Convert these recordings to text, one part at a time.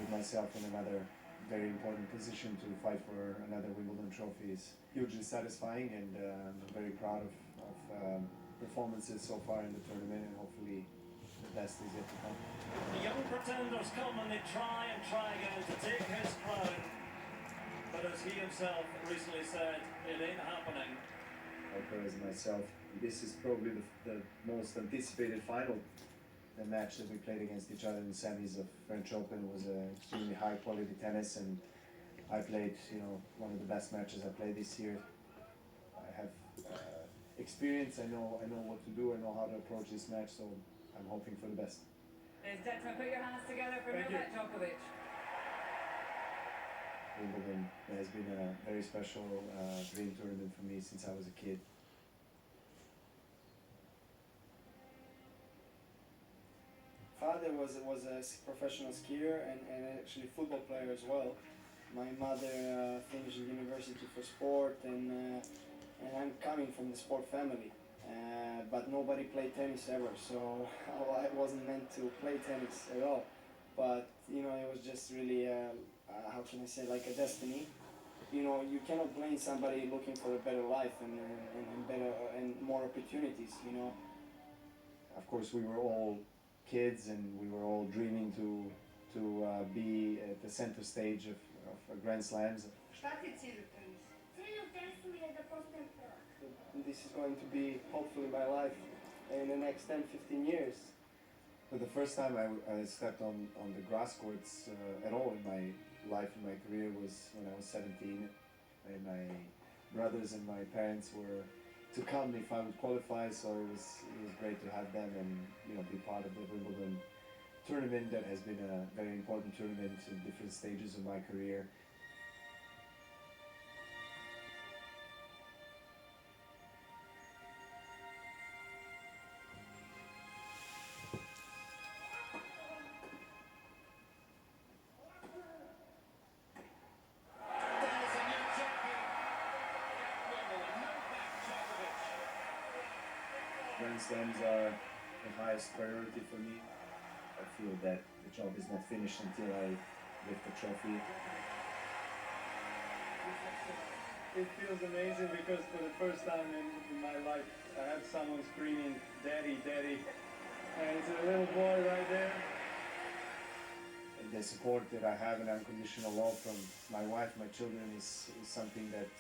put myself in another very important position to fight for another Wimbledon trophy is hugely satisfying, and I'm very proud of performances so far in the tournament, and hopefully the best is yet to come. The young pretenders come and they try again to take his crown, but as he himself recently said, it ain't happening. Alcaraz and myself, this is probably the most anticipated final. The match that we played against each other in the semis of French Open was extremely high quality tennis, and I played, one of the best matches I played this year. I have experience. I know what to do. I know how to approach this match, so I'm hoping for the best. There's Declan. Put your hands together for Novak Djokovic. Wimbledon has been a very special dream tournament for me since I was a kid. Father was a professional skier and actually football player as well. My mother finished university for sport, and I'm coming from the sport family. But nobody played tennis ever, so I wasn't meant to play tennis at all. But it was just really, how can I say, like a destiny. You cannot blame somebody looking for a better life and better and more opportunities. Of course, we were all kids, and we were all dreaming to be at the center stage of Grand Slams. This is going to be hopefully my life in the next 10-15 years. For the first time I stepped on the grass courts at all in my life, in my career, was when I was 17, and my brothers and my parents were to come if I would qualify, so it was great to have them and be part of the Wimbledon tournament. That has been a very important tournament in different stages of my career. Grand Slams are the highest priority for me. I feel that the job is not finished until I lift the trophy. It feels amazing because for the first time in my life I have someone screaming, "Daddy, Daddy," and it's a little boy right there. And the support that I have and unconditional love from my wife, my children, is something that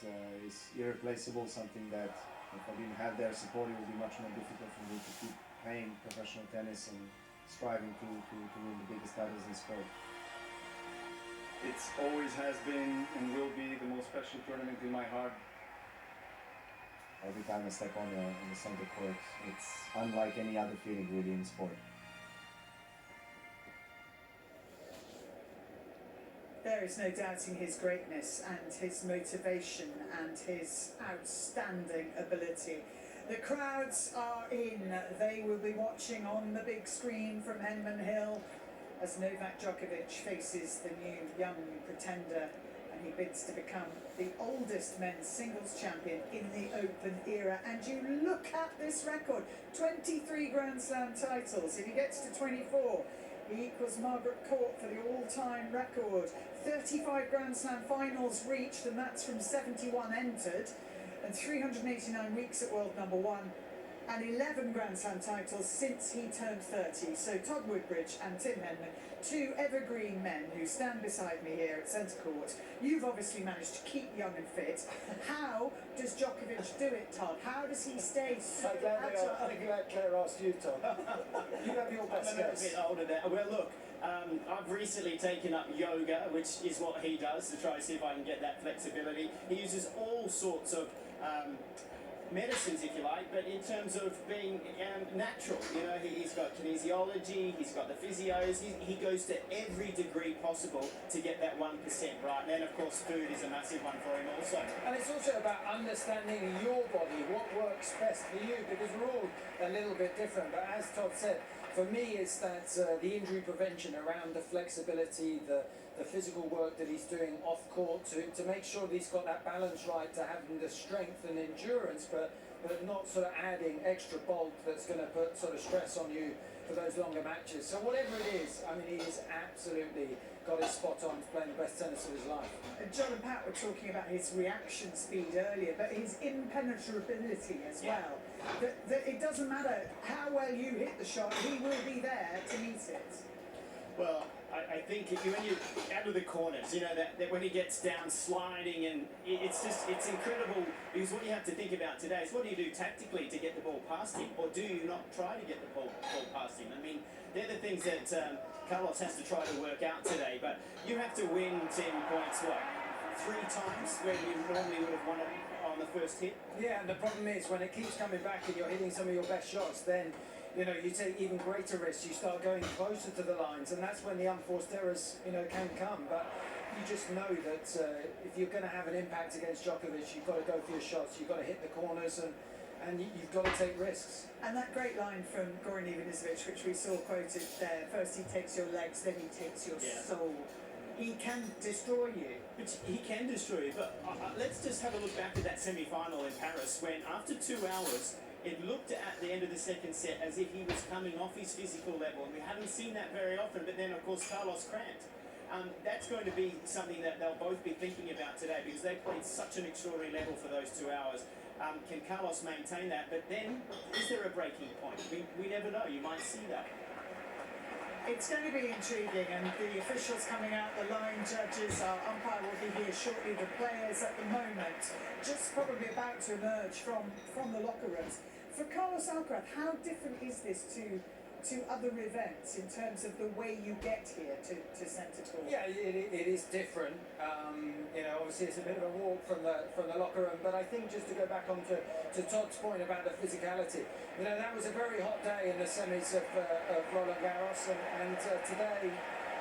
is irreplaceable, something that if I didn't have their support, it would be much more difficult for me to keep playing professional tennis and striving to win the biggest titles in sport. It always has been and will be the most special tournament in my heart. Every time I step on the center court, it's unlike any other feeling really in sport. There is no doubting his greatness and his motivation and his outstanding ability. The crowds are in. They will be watching on the big screen from Henman Hill as Novak Djokovic faces the new young pretender, and he bids to become the oldest men's singles champion in the Open era. And you look at this record, 23 Grand Slam titles. If he gets to 24, he equals Margaret Court for the all-time record. 35 Grand Slam finals reached, and that's from 71 entered, and 389 weeks at world number one, and 11 Grand Slam titles since he turned 30. So Todd Woodbridge and Tim Henman, two evergreen men who stand beside me here at centre court. You've obviously managed to keep young and fit. How does Djokovic do it, Todd? How does he stay so agile? I'm glad Claire asked you, Todd. You have your best guess. I'm a little bit older there. Well, look, I've recently taken up yoga, which is what he does, to try to see if I can get that flexibility. He uses all sorts of medicines, if you like, but in terms of being natural, he's got kinesiology, he's got the physios, he goes to every degree possible to get that 1% right. And then, of course, food is a massive one for him also. And it's also about understanding your body, what works best for you, because we're all a little bit different. But as Todd said, for me, it's that the injury prevention around the flexibility, the physical work that he's doing off court to make sure that he's got that balance right, to having the strength and endurance, but not sort of adding extra bulk that's going to put sort of stress on you for those longer matches. So whatever it is, I mean, he is absolutely got his spot on, playing the best tennis of his life. John and Pat were talking about his reaction speed earlier, but his impenetrability as well. That it doesn't matter how well you hit the shot, he will be there to meet it. Well, I think when you out of the corners, you know that when he gets down sliding, and it's incredible, because what you have to think about today is what do you do tactically to get the ball past him, or do you not try to get the ball past him? I mean, they're the things that Carlos has to try to work out today. But you have to win 10 points, what, 3 times where you normally would have won it on the first hit? Yeah, and the problem is when it keeps coming back and you're hitting some of your best shots, then you take even greater risks. You start going closer to the lines, and that's when the unforced errors, can come. But you just know that if you're going to have an impact against Djokovic, you've got to go for your shots. You've got to hit the corners, and you've got to take risks. And that great line from Goran Ivanisevic, which we saw quoted there: first he takes your legs, then he takes your soul. He can destroy you. But he can destroy you. But let's just have a look back at that semi-final in Paris, when after 2 hours, it looked at the end of the second set as if he was coming off his physical level, and we haven't seen that very often. But then, of course, Carlos cramped. That's going to be something that they'll both be thinking about today, because they played such an extraordinary level for those 2 hours. Can Carlos maintain that? But then, is there a breaking point? We never know. You might see that. It's going to be intriguing, and the officials coming out, the line judges, our umpire will be here shortly. The players at the moment just probably about to emerge from the locker rooms. For Carlos Alcaraz, how different is this to other events in terms of the way you get here to centre court? Yeah, it is different. Obviously it's a bit of a walk from the locker room, but I think just to go back on to Todd's point about the physicality, that was a very hot day in the semis of Roland Garros, and today.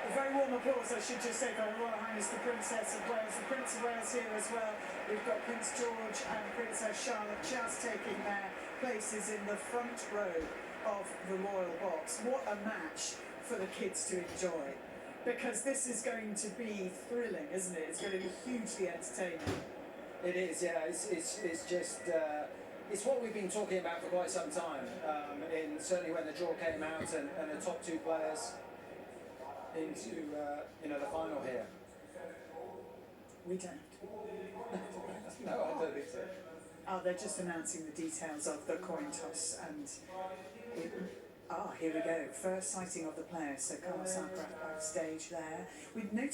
A very warm applause, I should just say, by Her Royal Highness the Princess of Wales. The Prince of Wales here as well. We've got Prince George and Princess Charlotte just taking their places in the front row of the royal box. What a match for the kids to enjoy, because this is going to be thrilling, isn't it? It's going to be hugely entertaining. It is, yeah. It's just it's what we've been talking about for quite some time. Certainly when the draw came out and the top 2 players into the final here. We don't. No, I don't think so. Oh, they're just announcing the details of the coin toss, and here we go. First sighting of the players. So Carlos Alcaraz backstage there. We've noticed